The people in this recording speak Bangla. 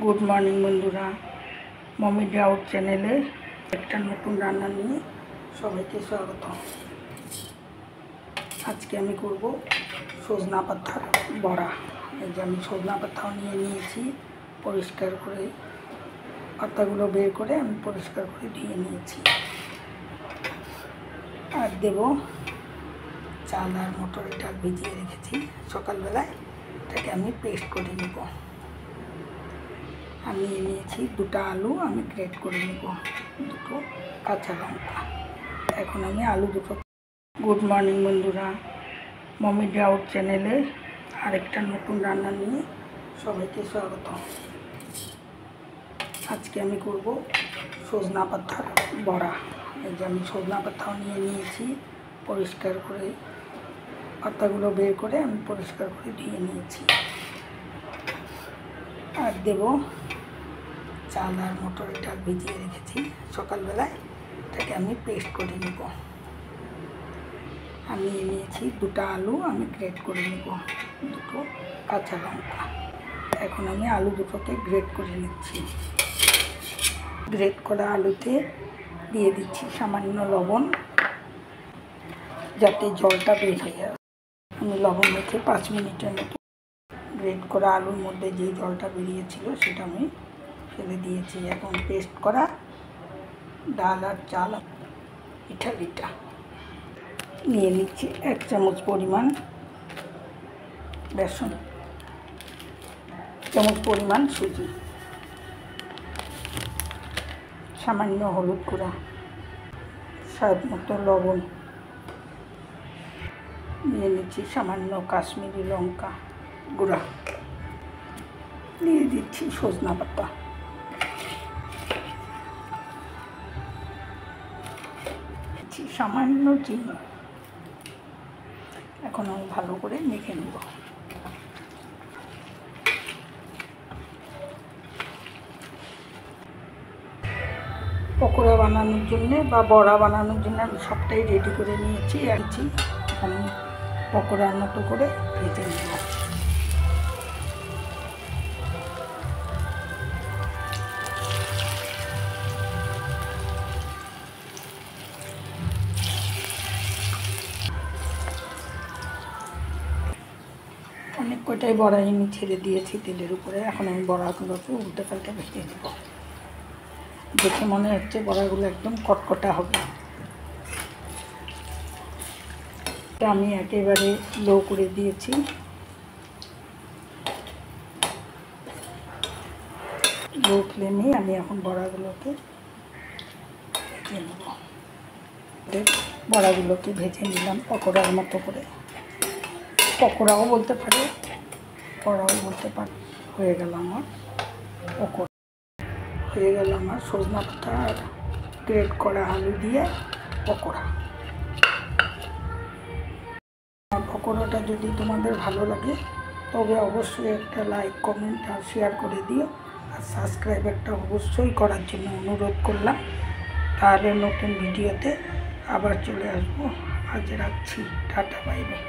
গুড মর্নিং বন্ধুরা, মমি ডাউট চ্যানেলে একটা নতুন রান্না নিয়ে সবাইকে স্বাগত। আজকে আমি করব সজনা পাতার বড়া। এই যে আমি সজনা পাতাও নিয়েছি, পরিষ্কার করে পাতাগুলো বের করে আমি পরিষ্কার করে ধুয়ে নিয়েছি। আর দেব চাল আর মটরের ডাল ভিজিয়ে রেখেছি সকালবেলায়, এটাকে আমি পেস্ট করে নেব। আমি নিয়েছি দুটো আলু, আমি গ্রেট করে নেব, দুটো কাঁচা লঙ্কা। এখন আমি আলু দুটো। গুড মর্নিং বন্ধুরা, মমি ডাউট চ্যানেলে আরেকটা নতুন রান্না নিয়ে সবাইকে স্বাগত। আজকে আমি করব সজনা পাতার বড়া। এই যে আমি সজনা পাতাও নিয়েছি, পরিষ্কার করে পাতাগুলো বের করে আমি পরিষ্কার করে ধুয়ে নিয়েছি। আর দেব চাল আর মটরের ডাল ভিজিয়ে রেখেছি সকালবেলায়, এটাকে আমি পেস্ট করে নেব। আমি নিয়েছি দুটো আলু, আমি গ্রেট করে নেব, দুটো কাঁচা লঙ্কা। এখন আমি আলু দুটোকে গ্রেট করে নিচ্ছি। গ্রেট করা আলুতে দিয়ে দিচ্ছি সামান্য লবণ, যাতে জলটা বের হয়ে যায়। আমি লবণ রেখে 5 মিনিটের মতো গ্রেট করা আলুর মধ্যে যে জলটা বেরিয়েছিল সেটা আমি ফেলে দিয়েছি। এখন পেস্ট করা ডাল আর চাল পিঠা নিয়ে নিচ্ছি। 1 চামচ পরিমাণ বেসন, 1 চামচ পরিমাণ সুজি, সামান্য হলুদ গুঁড়া, স্বাদ মতো লবণ, নিয়ে নিচ্ছি সামান্য কাশ্মীরি লঙ্কা গুঁড়া, দিয়ে দিচ্ছি সজনা পাতা, সামান্য চিনি। এখন আমি ভালো করে মেখে নেব। পকোড়া বানানোর জন্যে বা বড়া বানানোর জন্য আমি সবটাই রেডি করে নিয়েছি। আমি পকোড়ার মতো করে ভেজে নেব। অনেক কয়টাই বড়াই আমি ছেড়ে দিয়েছি তেলের উপরে। এখন আমি বড়াগুলোকে উল্টে পাল্টে ভেজে নেব। দেখে মনে হচ্ছে বড়াগুলো একদম কটকটা হবে। এটা আমি একেবারে লো করে দিয়েছি। লো ফ্লেমে আমি এখন বড়াগুলোকে ভেজে নেব। বড়াগুলোকে ভেজে নিলাম পকোড়ার মতো করে। পকোড়াও বলতে পারে, বড়াও বলতে পারে। হয়ে গেল আমার পকোড়া, হয়ে গেল আমার সজনা পাতা আর গ্রেট করা আলু দিয়ে পকোড়া। পকোড়াটা যদি তোমাদের ভালো লাগে তবে অবশ্যই একটা লাইক, কমেন্ট আর শেয়ার করে দিও। আর সাবস্ক্রাইব একটা অবশ্যই করার জন্য অনুরোধ করলাম। তাহলে নতুন ভিডিওতে আবার চলে আসবো। আজ রাখছি, টাটা, বাই বাই।